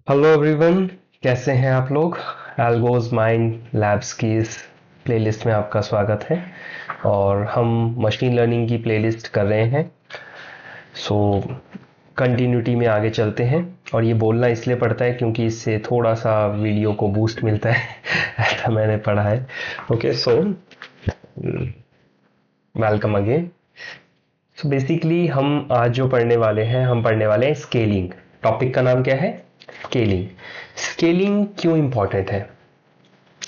Hello everyone, कैसे हैं आप लोग। एल्गोज माइंड लैब्स की इस प्लेलिस्ट में आपका स्वागत है। और हम मशीन लर्निंग की प्लेलिस्ट कर रहे हैं। सो कंटिन्यूटी में आगे चलते हैं। और ये बोलना इसलिए पड़ता है क्योंकि इससे थोड़ा सा वीडियो को बूस्ट मिलता है ऐसा मैंने पढ़ा है। Okay, so welcome again. So basically हम आज जो पढ़ने वाले हैं, हम पढ़ने वाले हैं स्केलिंग। टॉपिक का नाम क्या है? स्केलिंग। स्केलिंग क्यों इंपॉर्टेंट है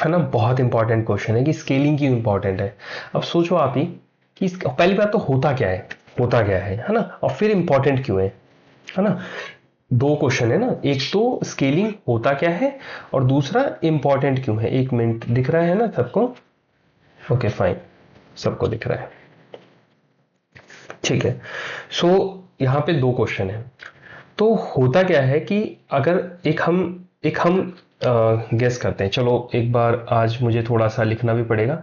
ना? बहुत इंपॉर्टेंट क्वेश्चन है कि स्केलिंग क्यों इंपॉर्टेंट है। अब सोचो आप ही कि पहली बात तो होता क्या है, होता क्या है ना, और फिर इंपॉर्टेंट क्यों है ना। दो क्वेश्चन है ना, एक तो स्केलिंग होता क्या है और दूसरा इंपॉर्टेंट क्यों है। एक मिनट, दिख रहा है ना सबको? ओके फाइन, सबको दिख रहा है, ठीक है। सो यहाँ पे दो क्वेश्चन है। तो होता क्या है कि अगर एक हम गेस करते हैं। चलो एक बार, आज मुझे थोड़ा सा लिखना भी पड़ेगा।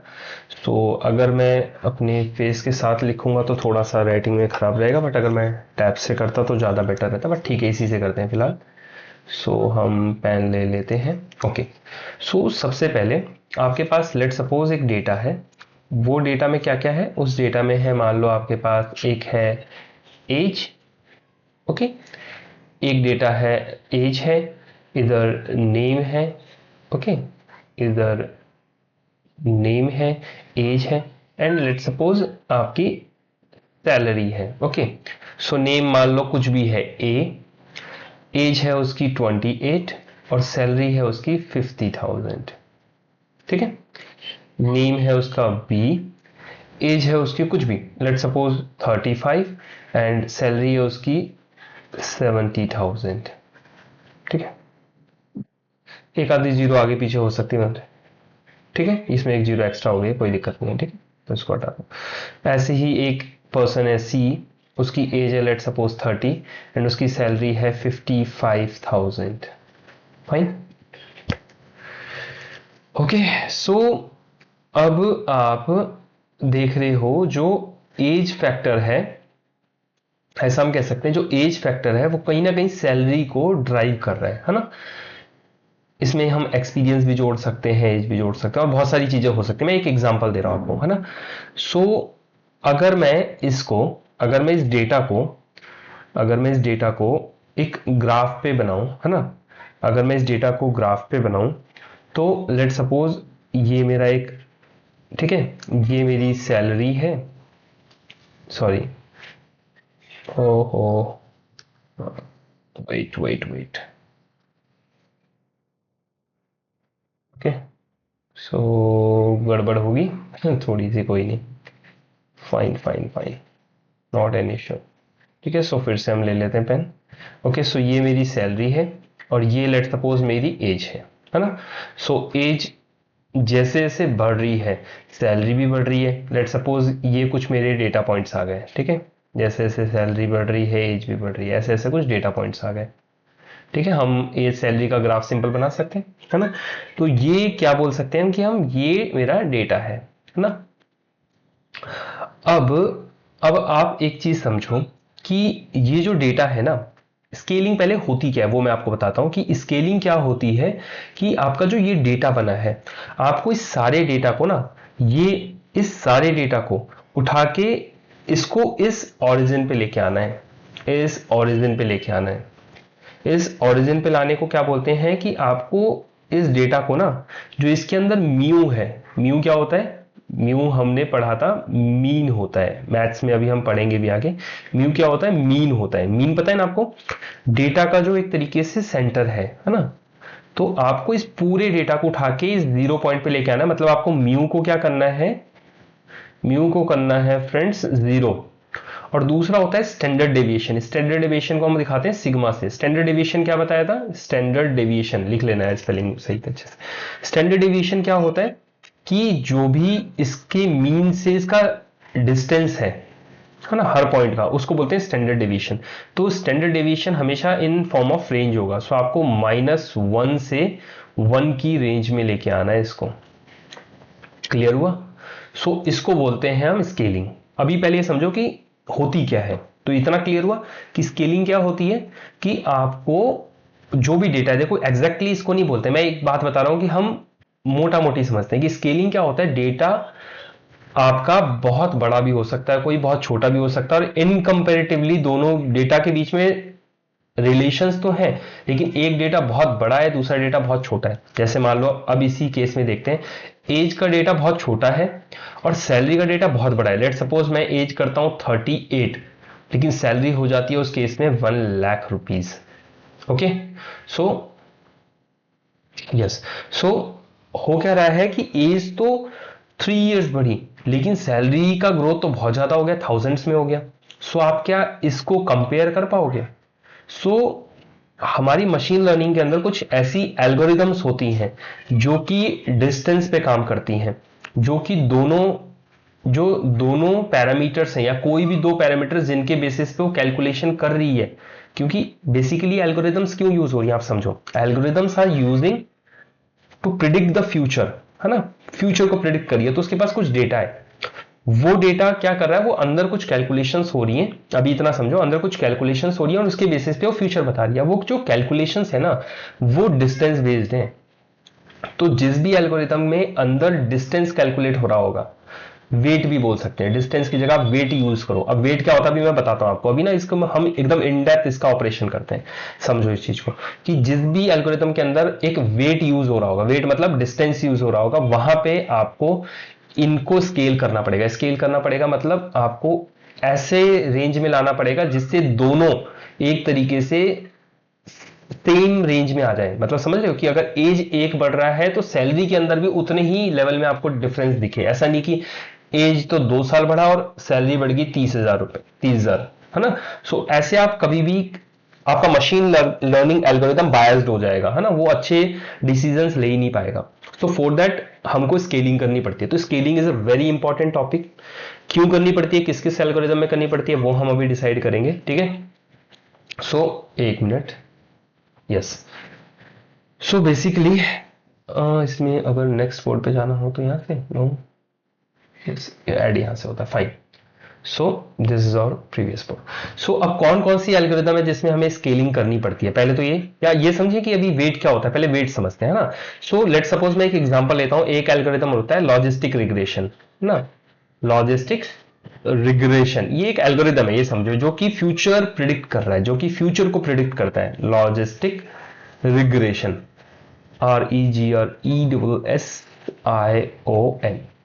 तो अगर मैं अपने फेस के साथ लिखूंगा तो थोड़ा सा राइटिंग में खराब रहेगा, बट अगर मैं टैब से करता तो ज़्यादा बेटर रहता। बट ठीक है, इसी से करते हैं फिलहाल। सो हम पेन ले लेते हैं। ओके। सो सबसे पहले आपके पास लेट सपोज एक डेटा है। वो डेटा में क्या क्या है? उस डेटा में है, मान लो आपके पास एक है एज। ओके, एक डेटा है एज है, इधर नेम है। ओके, इधर नेम है, एज है, एंड लेट सपोज आपकी सैलरी है। ओके, सो नेम मान लो कुछ भी है ए, एज है उसकी 28 और सैलरी है उसकी 50,000। ठीक है, नेम है उसका बी, एज है उसकी कुछ भी, लेट सपोज 35, एंड सैलरी है उसकी 70,000। ठीक है, एक आधी जीरो आगे पीछे हो सकती है, ठीक है, इसमें एक जीरो एक्स्ट्रा हो गई, कोई दिक्कत नहीं है। ठीक है, तो इसको हटा दो। ऐसे ही एक पर्सन है सी, उसकी एज है लेट सपोज 30 एंड उसकी सैलरी है 55,000। फाइन। ओके, सो अब आप देख रहे हो जो एज फैक्टर है, ऐसा हम कह सकते हैं, जो एज फैक्टर है वो कहीं ना कहीं सैलरी को ड्राइव कर रहा है ना। इसमें हम एक्सपीरियंस भी जोड़ सकते हैं, एज भी जोड़ सकते हैं, और बहुत सारी चीजें हो सकती हैं। मैं एक एग्जांपल दे रहा हूं आपको, है ना। सो अगर मैं इसको अगर मैं इस डेटा को अगर मैं इस डेटा को एक ग्राफ पे बनाऊं, है ना, अगर मैं इस डेटा को ग्राफ पे बनाऊं, तो लेट सपोज ये मेरा एक, ठीक है, ये मेरी सैलरी है। सॉरी, ओहो, वेट वेट वेट। ओके, सो गड़बड़ होगी थोड़ी सी, कोई नहीं। Fine fine fine, not an issue. ठीक है, सो फिर से हम ले लेते हैं पेन। ओके, सो ये मेरी सैलरी है और ये लेट सपोज मेरी एज है ना। सो एज जैसे जैसे बढ़ रही है, सैलरी भी बढ़ रही है। लेट सपोज ये कुछ मेरे डेटा पॉइंट्स आ गए, ठीक है, जैसे जैसे सैलरी बढ़ रही है एज भी बढ़ रही है, ऐसे ऐसे कुछ डेटा पॉइंट्स आ गए। ठीक है, हम एज सैलरी का ग्राफ सिंपल बना सकते हैं, है ना। तो ये क्या बोल सकते हैं कि हम, ये मेरा डेटा है ना। अब अब आप एक चीज समझो कि ये जो डेटा है ना, स्केलिंग पहले होती क्या है वो मैं आपको बताता हूं कि स्केलिंग क्या होती है। कि आपका जो ये डेटा बना है, आपको इस सारे डेटा को ना, ये इस सारे डेटा को उठा के इसको इस ओरिजिन पे लेके आना है, इस ओरिजिन पे लेके आना है। इस ओरिजिन पे लाने को क्या बोलते हैं कि आपको इस डेटा को ना, जो इसके अंदर म्यू है, म्यू क्या होता है? म्यू हमने पढ़ा था, मीन होता है मैथ्स में, अभी हम पढ़ेंगे भी आगे। म्यू क्या होता है? मीन होता है। मीन पता है ना आपको, डेटा का जो एक तरीके से सेंटर है ना। तो आपको इस पूरे डेटा को उठा के इस जीरो पॉइंट पे लेके आना है। मतलब आपको म्यू को क्या करना है? म्यू को करना है फ्रेंड्स जीरो। और दूसरा होता है स्टैंडर्ड डेविएशन। स्टैंडर्ड डेविएशन को हम दिखाते हैं सिग्मा से। स्टैंडर्ड डेविएशन क्या बताया था? स्टैंडर्ड डेविएशन लिख लेना है स्पेलिंग सही अच्छे से। स्टैंडर्ड डेविएशन क्या होता है कि जो भी इसके मीन से इसका डिस्टेंस है ना, हर पॉइंट का, उसको बोलते हैं स्टैंडर्ड डेविएशन। तो स्टैंडर्ड डेविएशन हमेशा इन फॉर्म ऑफ रेंज होगा। सो आपको -1 से 1 की रेंज में लेके आना है इसको। क्लियर हुआ? सो इसको बोलते हैं हम स्केलिंग। अभी पहले ये समझो कि होती क्या है। तो इतना क्लियर हुआ कि स्केलिंग क्या होती है कि आपको जो भी डेटा है, देखो एग्जैक्टली इसको नहीं बोलते, मैं एक बात बता रहा हूं कि हम मोटा मोटी समझते हैं कि स्केलिंग क्या होता है। डेटा आपका बहुत बड़ा भी हो सकता है, कोई बहुत छोटा भी हो सकता है, और इनकंपेरेटिवली दोनों डेटा के बीच में रिलेशंस तो हैं, लेकिन एक डेटा बहुत बड़ा है, दूसरा डेटा बहुत छोटा है। जैसे मान लो अब इसी केस में देखते हैं, एज का डेटा बहुत छोटा है और सैलरी का डेटा बहुत बड़ा है। लेट सपोज मैं एज करता हूं 38, लेकिन सैलरी हो जाती है उस केस में 1,00,000 रुपीज। ओके, सो यस, सो हो क्या रहा है कि एज तो 3 इयर्स बढ़ी, लेकिन सैलरी का ग्रोथ तो बहुत ज्यादा हो गया, थाउजेंड्स में हो गया। सो आप क्या इसको कंपेयर कर पाओगे? सो हमारी मशीन लर्निंग के अंदर कुछ ऐसी एल्गोरिदम्स होती हैं जो कि डिस्टेंस पे काम करती हैं, जो कि दोनों पैरामीटर्स हैं या कोई भी दो पैरामीटर्स जिनके बेसिस पे वो कैलकुलेशन कर रही है। क्योंकि बेसिकली एल्गोरिदम्स क्यों यूज हो रही है आप समझो, algorithms are using to predict the future, है ना, फ्यूचर को प्रिडिक्ट करिए, तो उसके पास कुछ डेटा है, वो डेटा क्या कर रहा है, वो अंदर कुछ कैलकुलेशंस हो रही हैं, अभी इतना समझो, अंदर कुछ कैलकुलेशंस हो रही है और उसके बेसिस पे वो फ्यूचर बता रही है। वो जो कैलकुलेशंस है ना, वो डिस्टेंस बेस्ड हैं। तो जिस भी एल्गोरिथम में अंदर डिस्टेंस कैलकुलेट हो रहा होगा, वेट भी बोल सकते हैं, डिस्टेंस की जगह आप वेट यूज करो। अब वेट क्या होता है अभी मैं बताता हूं आपको, अभी ना इसको हम एकदम इन डेप्थ इसका ऑपरेशन करते हैं, समझो इस चीज को, कि जिस भी एल्गोरिथम के अंदर एक वेट यूज हो रहा होगा, वेट मतलब डिस्टेंस यूज हो रहा होगा, वहां पे आपको इनको स्केल करना पड़ेगा। स्केल करना पड़ेगा मतलब आपको ऐसे रेंज में लाना पड़ेगा जिससे दोनों एक तरीके से सेम रेंज में आ जाए। मतलब समझ रहे हो कि अगर एज एक बढ़ रहा है तो सैलरी के अंदर भी उतने ही लेवल में आपको डिफरेंस दिखे। ऐसा नहीं कि एज तो 2 साल बढ़ा और सैलरी बढ़ गई 30,000 रुपए, 30,000, है ना। सो ऐसे आप कभी भी, आपका मशीन लर्निंग एल्गोरिदम बायस्ड हो जाएगा, है ना, वो अच्छे डिसीजंस ले ही नहीं पाएगा। सो फॉर दैट हमको स्केलिंग करनी पड़ती है। तो scaling is a very important topic. क्यों करनी पड़ती है, किस किस एल्गोरिदम में करनी पड़ती है, वो हम अभी डिसाइड करेंगे, ठीक है। सो एक मिनट, यस, सो बेसिकली इसमें अगर नेक्स्ट बोर्ड पे जाना हो तो यहाँ से नो, ऐड यहाँ से होता है, fine. So this is our previous board. सो अब कौन कौन सी एल्गोरिदम है जिसमें हमें स्केलिंग करनी पड़ती है, पहले तो ये समझिए कि अभी वेट क्या होता है, पहले वेट समझते हैं ना। सो लेट सपोज मैं एक एग्जांपल लेता हूं, एक एल्गोरिदम होता है लॉजिस्टिक रिग्रेशन, ना, लॉजिस्टिक रिग्रेशन, ये एक एल्गोरिदम है, ये समझो, जो कि फ्यूचर प्रिडिक्ट कर रहा है, जो कि फ्यूचर को प्रिडिक्ट करता है, लॉजिस्टिक रिग्रेशन, REGRESSION,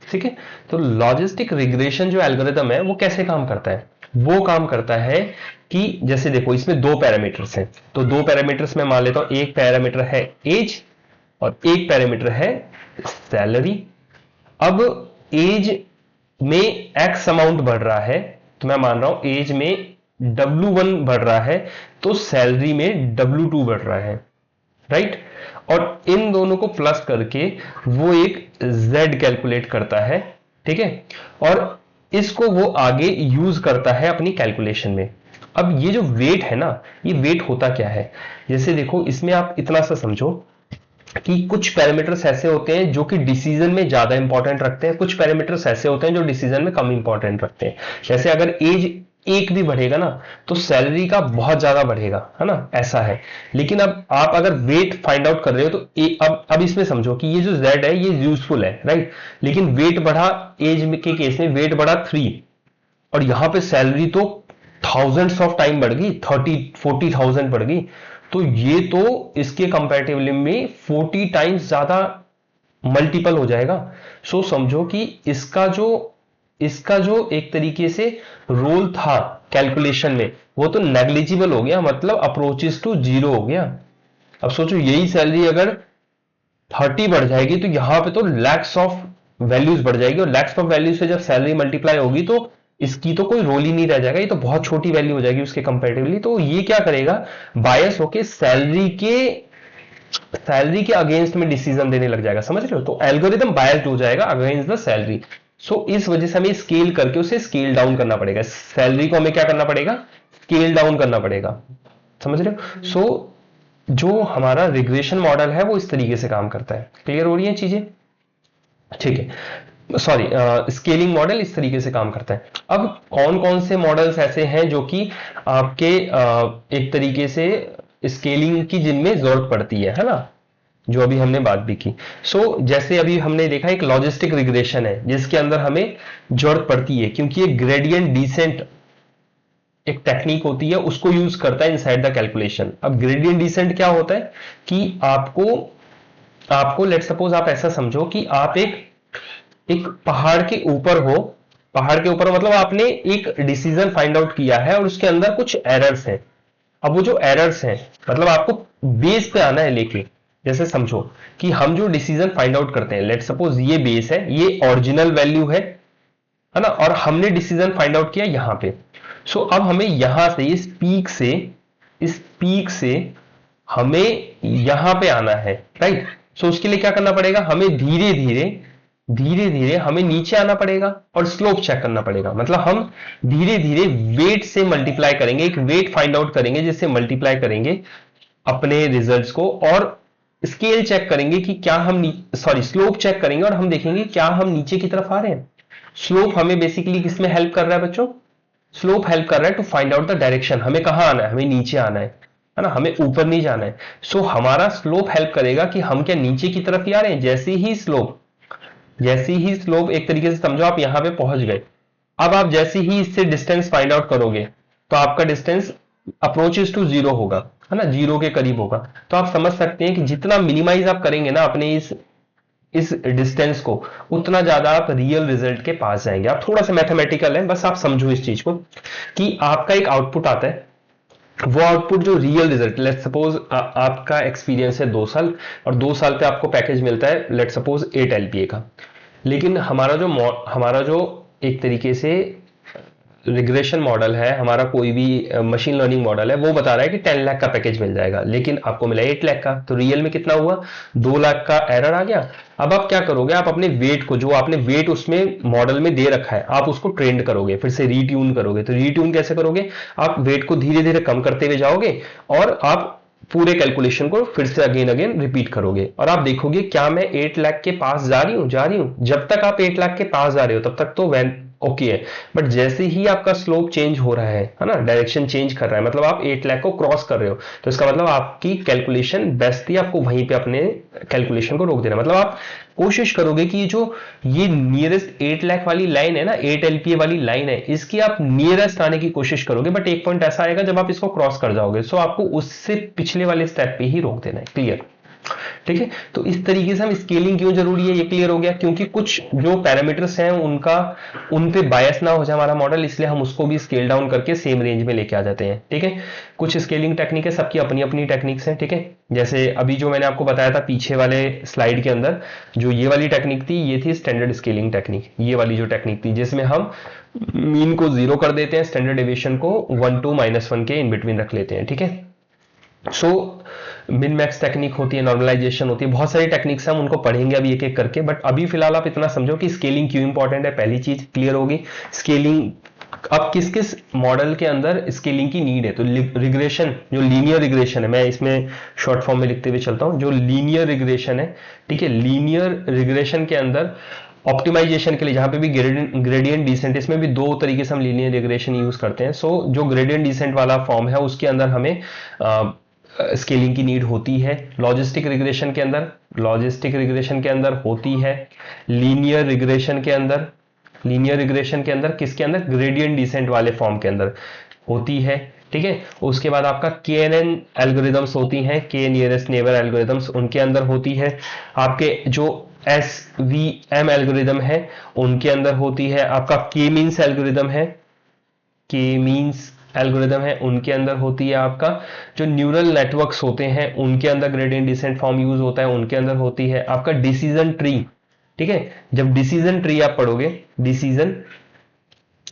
ठीक है। तो लॉजिस्टिक रिग्रेशन जो एल्गोरिदम है वो कैसे काम करता है, वो काम करता है कि जैसे देखो इसमें दो पैरामीटर्स हैं, तो दो पैरामीटर्स मैं मान लेता हूं, एक पैरामीटर है एज और एक पैरामीटर है सैलरी। अब एज में एक्स अमाउंट बढ़ रहा है, तो मैं मान रहा हूं एज में W1 बढ़ रहा है, तो सैलरी में W2 बढ़ रहा है, राइट। और इन दोनों को प्लस करके वो एक Z कैलकुलेट करता है, ठीक है, और इसको वो आगे यूज करता है अपनी कैलकुलेशन में। अब ये जो वेट है ना, ये वेट होता क्या है, जैसे देखो इसमें आप इतना सा समझो कि कुछ पैरामीटर्स ऐसे होते हैं जो कि डिसीजन में ज्यादा इंपॉर्टेंट रखते हैं, कुछ पैरामीटर्स ऐसे होते हैं जो डिसीजन में कम इंपॉर्टेंट रखते हैं। जैसे अगर एज एक भी बढ़ेगा ना तो सैलरी का बहुत ज्यादा बढ़ेगा, है ना, ऐसा है। लेकिन अब आप अगर वेट फाइंड आउट कर रहे हो तो अब इसमें समझो कि ये जो Z है ये यूजफुल है, राइट, लेकिन वेट बढ़ा, एज के केस में वेट बढ़ा 3 और यहां पे सैलरी तो थाउजेंड्स ऑफ टाइम बढ़ गई, 30-40,000 बढ़ गई, तो ये तो इसके कंपैरेटिवली में 40 टाइम्स ज्यादा मल्टीपल हो जाएगा। सो समझो कि इसका जो एक तरीके से रोल था कैलकुलेशन में वो तो नेग्लिजिबल हो गया, मतलब अप्रोचेस टू जीरो हो गया। अब सोचो यही सैलरी अगर 30 बढ़ जाएगी तो यहां पे तो लैक्स ऑफ वैल्यूज बढ़ जाएगी, और लैक्स ऑफ वैल्यूज से जब सैलरी मल्टीप्लाई होगी तो इसकी तो कोई रोल ही नहीं रह जाएगा, ये तो बहुत छोटी वैल्यू हो जाएगी उसके कंपैरेटिवली। तो ये क्या करेगा, बायस होके सैलरी के अगेंस्ट में डिसीजन देने लग जाएगा, समझ रहे हो। तो एल्गोरिदम बायस्ड हो जाएगा अगेंस्ट द सैलरी। सो इस वजह से हमें स्केल करके उसे स्केल डाउन करना पड़ेगा, सैलरी को हमें क्या करना पड़ेगा, स्केल डाउन करना पड़ेगा, समझ रहे हो। सो जो हमारा रिग्रेशन मॉडल है वो इस तरीके से काम करता है। क्लियर हो रही है चीजें, ठीक है। सॉरी, स्केलिंग मॉडल इस तरीके से काम करता है। अब कौन कौन से मॉडल्स ऐसे हैं जो कि आपके एक तरीके से स्केलिंग की जिनमें जरूरत पड़ती है ना, जो अभी हमने बात भी की। जैसे अभी हमने देखा एक लॉजिस्टिक रिग्रेशन है जिसके अंदर हमें जरूरत पड़ती है, क्योंकि एक ग्रेडियंट डिसेंट एक टेक्निक होती है, उसको यूज करता है इनसाइड द कैलकुलेशन। अब ग्रेडियंट डिसेंट क्या होता है कि आपको आपको लेट सपोज आप ऐसा समझो कि आप एक पहाड़ के ऊपर हो, पहाड़ के ऊपर मतलब आपने एक डिसीजन फाइंड आउट किया है और उसके अंदर कुछ एरर्स हैं। अब वो जो एरर्स हैं मतलब आपको बेस पे आना है लेके, जैसे समझो कि हम जो डिसीजन फाइंड आउट करते हैं, लेट सपोज ये बेस है, ये ओरिजिनल वैल्यू है ना, और हमने डिसीजन फाइंड आउट किया यहां पे। अब हमें यहां से इस पीक से हमें यहां पे आना है, राइट। उसके लिए क्या करना पड़ेगा, हमें धीरे धीरे हमें नीचे आना पड़ेगा और स्लोप चेक करना पड़ेगा। मतलब हम धीरे धीरे वेट से मल्टीप्लाई करेंगे, एक वेट फाइंड आउट करेंगे जिससे मल्टीप्लाई करेंगे अपने रिजल्ट्स को, और स्केल चेक करेंगे कि क्या हम स्लोप चेक करेंगे और हम देखेंगे क्या हम नीचे की तरफ आ रहे हैं। स्लोप हमें बेसिकली किसमें हेल्प कर रहा है बच्चों, स्लोप हेल्प कर रहा है to find out the direction, हमें कहां आना है, हमें नीचे आना है ना, हमें ऊपर नहीं जाना है। हमारा स्लोप हेल्प करेगा कि हम क्या नीचे की तरफ ही आ रहे हैं। जैसे ही स्लोप एक तरीके से समझो आप यहां पे पहुंच गए, अब आप जैसे ही इससे डिस्टेंस फाइंड आउट करोगे तो आपका डिस्टेंस अप्रोचेस टू जीरो होगा, है ना, जीरो के करीब होगा। तो आप समझ सकते हैं कि जितना मिनिमाइज आप करेंगे ना अपने इस डिस्टेंस को, उतना ज्यादा आप रियल रिजल्ट के पास जाएंगे। आप थोड़ा सा मैथमेटिकल है, बस आप समझो इस चीज को कि आपका एक आउटपुट आता है, वो आउटपुट जो रियल रिजल्ट, लेट सपोज आपका एक्सपीरियंस है 2 साल और 2 साल पे आपको पैकेज मिलता है लेट सपोज 8 LPA का। लेकिन हमारा जो एक तरीके से रिग्रेशन मॉडल है, हमारा कोई भी मशीन लर्निंग मॉडल है, वो बता रहा है कि 10 लाख का पैकेज मिल जाएगा, लेकिन आपको मिला 8 लाख का। तो रियल में कितना हुआ, 2 लाख का एरर आ गया। अब आप क्या करोगे, आप अपने वेट को, जो आपने वेट उसमें मॉडल में दे रखा है, आप उसको ट्रेंड करोगे, फिर से रीट्यून करोगे। तो रीट्यून कैसे करोगे, आप वेट को धीरे धीरे कम करते हुए जाओगे और आप पूरे कैलकुलेशन को फिर से अगेन रिपीट करोगे, और आप देखोगे क्या मैं 8 लाख के पास जा रही हूं। जब तक आप 8 लाख के पास जा रहे हो तब तक तो ओके है, बट जैसे ही आपका स्लोप चेंज हो रहा है ना, डायरेक्शन चेंज कर रहा है, मतलब आप 8 लाख को क्रॉस कर रहे हो, तो इसका मतलब आपकी कैलकुलेशन बेस्ट थी, आपको वहीं पे अपने कैलकुलेशन को रोक देना। मतलब आप कोशिश करोगे कि ये नियरेस्ट 8 लाख वाली लाइन है ना, 8 LPA वाली लाइन है, इसकी आप नियरेस्ट आने की कोशिश करोगे, बट एक पॉइंट ऐसा आएगा जब आप इसको क्रॉस कर जाओगे, आपको उससे पिछले वाले स्टेप पे ही रोक देना है। क्लियर, ठीक है। तो इस तरीके से हम स्केलिंग क्यों जरूरी है ये क्लियर हो गया, क्योंकि कुछ जो पैरामीटर्स हैं उन पे बायस ना हो जाए हमारा मॉडल, इसलिए हम उसको भी स्केल डाउन करके सेम रेंज में लेके आ जाते हैं। ठीक है, कुछ स्केलिंग टेक्निक है, सबकी अपनी अपनी टेक्निक्स हैं। ठीक है, जैसे अभी जो मैंने आपको बताया था पीछे वाले स्लाइड के अंदर, जो ये वाली टेक्निक थी, ये थी स्टैंडर्ड स्केलिंग टेक्निक। ये वाली जो टेक्निक थी जिसमें हम मीन को 0 कर देते हैं, स्टैंडर्ड डेविएशन को 1 to -1 के इन बिटवीन रख लेते हैं। ठीक है, मिन मैक्स टेक्निक होती है, नॉर्मलाइजेशन होती है, बहुत सारी टेक्निक्स हम उनको पढ़ेंगे अभी एक एक करके, बट अभी फिलहाल आप इतना समझो कि स्केलिंग क्यों इंपॉर्टेंट है। पहली चीज क्लियर होगी, स्केलिंग अब किस किस मॉडल के अंदर स्केलिंग की नीड है। तो रिग्रेशन, जो लीनियर रिग्रेशन है, मैं इसमें शॉर्ट फॉर्म में लिखते हुए चलता हूं, जो लीनियर रिग्रेशन है, ठीक है, लीनियर रिग्रेशन के अंदर ऑप्टिमाइजेशन के लिए, जहां पे भी ग्रेडियंट डिसेंट, इसमें भी 2 तरीके से हम लीनियर रिग्रेशन यूज करते हैं। जो ग्रेडियंट डिसेंट वाला फॉर्म है उसके अंदर हमें स्केलिंग की नीड होती है। लॉजिस्टिक रिग्रेशन के अंदर होती है। लीनियर रिग्रेशन के अंदर किसके अंदर, ग्रेडियंट डिसेंट वाले फॉर्म के अंदर होती है। ठीक है, उसके बाद आपका KNN एल्गोरिदम्स होती हैं, के नियरेस्ट नेबर एल्गोरिदम्स, उनके अंदर होती है। आपके जो SVM एल्गोरिदम है उनके अंदर होती है। आपका K-मीन्स एल्गोरिदम है, उनके अंदर होती है। आपका जो न्यूरल नेटवर्क्स होते हैं उनके अंदर ग्रेडियंट डिसेंट फॉर्म यूज होता है, उनके अंदर होती है। आपका डिसीजन ट्री, ठीक है, जब डिसीजन ट्री आप पढ़ोगे,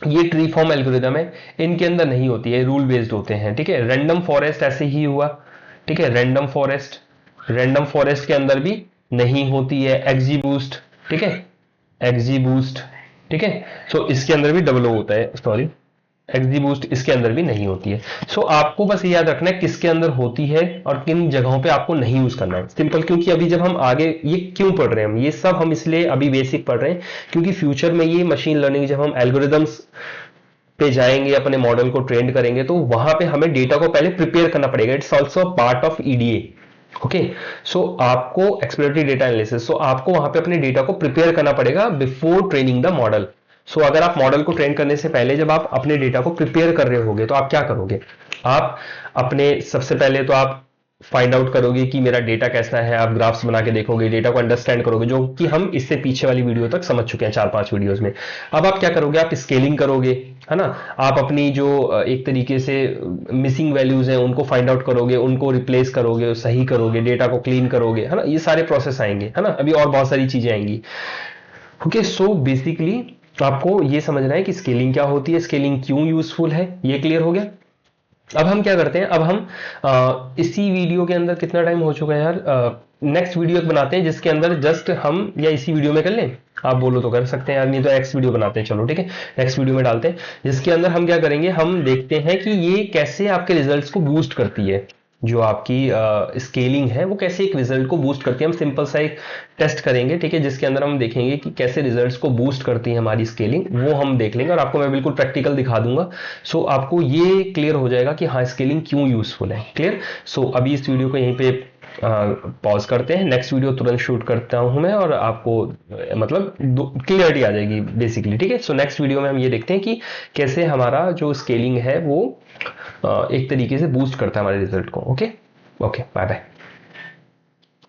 ये ट्री फॉर्म एल्गोरिदम है, इनके अंदर नहीं होती है, रूल बेस्ड होते हैं। ठीक है, रैंडम फॉरेस्ट ऐसे ही हुआ। ठीक है, रैंडम फॉरेस्ट के अंदर भी नहीं होती है। एक्जीबूस्ट, ठीक है, ठीक है, इसके अंदर भी डबल ओ होता है, सॉरी, एक्जीबूस्ट इसके अंदर भी नहीं होती है। आपको बस ये याद रखना है किसके अंदर होती है और किन जगहों पे आपको नहीं यूज करना है, सिंपल। क्योंकि अभी जब हम आगे ये क्यों पढ़ रहे हैं, हम ये सब हम इसलिए अभी बेसिक पढ़ रहे हैं क्योंकि फ्यूचर में ये मशीन लर्निंग, जब हम एल्गोरिदम्स पे जाएंगे, अपने मॉडल को ट्रेन करेंगे, तो वहां पे हमें डेटा को पहले प्रिपेयर करना पड़ेगा। It's also part of EDA. Okay, so आपको एक्सप्लोरेटरी डेटा एनालिसिस, सो आपको वहां पे अपने डेटा को प्रिपेयर करना पड़ेगा बिफोर ट्रेनिंग द मॉडल। सो अगर आप मॉडल को ट्रेन करने से पहले जब आप अपने डेटा को प्रिपेयर कर रहे होगे तो आप क्या करोगे? आप अपने सबसे पहले तो आप फाइंड आउट करोगे कि मेरा डेटा कैसा है, आप ग्राफ्स बना के देखोगे, डेटा को अंडरस्टैंड करोगे, जो कि हम इससे पीछे वाली वीडियो तक समझ चुके हैं 4-5 वीडियोस में। अब आप क्या करोगे? आप स्केलिंग करोगे, है ना। आप अपनी जो एक तरीके से मिसिंग वैल्यूज हैं उनको फाइंड आउट करोगे, उनको रिप्लेस करोगे, सही करोगे, डेटा को क्लीन करोगे, है ना। ये सारे प्रोसेस आएंगे, है ना। अभी और बहुत सारी चीजें आएंगी। ओके, सो बेसिकली आपको ये समझना है कि स्केलिंग क्या होती है, स्केलिंग क्यों यूजफुल है, ये क्लियर हो गया। अब हम क्या करते हैं, अब हम इसी वीडियो के अंदर, कितना टाइम हो चुका है यार, नेक्स्ट वीडियो बनाते हैं जिसके अंदर जस्ट हम, या इसी वीडियो में कर लें, आप बोलो तो कर सकते हैं यार, नहीं तो नेक्स्ट वीडियो बनाते हैं, चलो ठीक है, नेक्स्ट वीडियो में डालते हैं, जिसके अंदर हम क्या करेंगे, हम देखते हैं कि ये कैसे आपके रिजल्ट्स को बूस्ट करती है। जो आपकी स्केलिंग है वो कैसे एक रिजल्ट को बूस्ट करती है। हम सिंपल सा एक टेस्ट करेंगे, ठीक है, जिसके अंदर हम देखेंगे कि कैसे रिजल्ट्स को बूस्ट करती है हमारी स्केलिंग, वो हम देख लेंगे और आपको मैं बिल्कुल प्रैक्टिकल दिखा दूंगा। सो आपको ये क्लियर हो जाएगा कि हाँ, स्केलिंग क्यों यूजफुल है। क्लियर। सो अभी इस वीडियो को यहीं पे पॉज करते हैं, नेक्स्ट वीडियो तुरंत शूट करता हूं मैं और आपको मतलब क्लियरिटी आ जाएगी बेसिकली, ठीक है। सो नेक्स्ट वीडियो में हम ये देखते हैं कि कैसे हमारा जो स्केलिंग है वो एक तरीके से बूस्ट करता है हमारे रिजल्ट को। Okay okay, bye bye.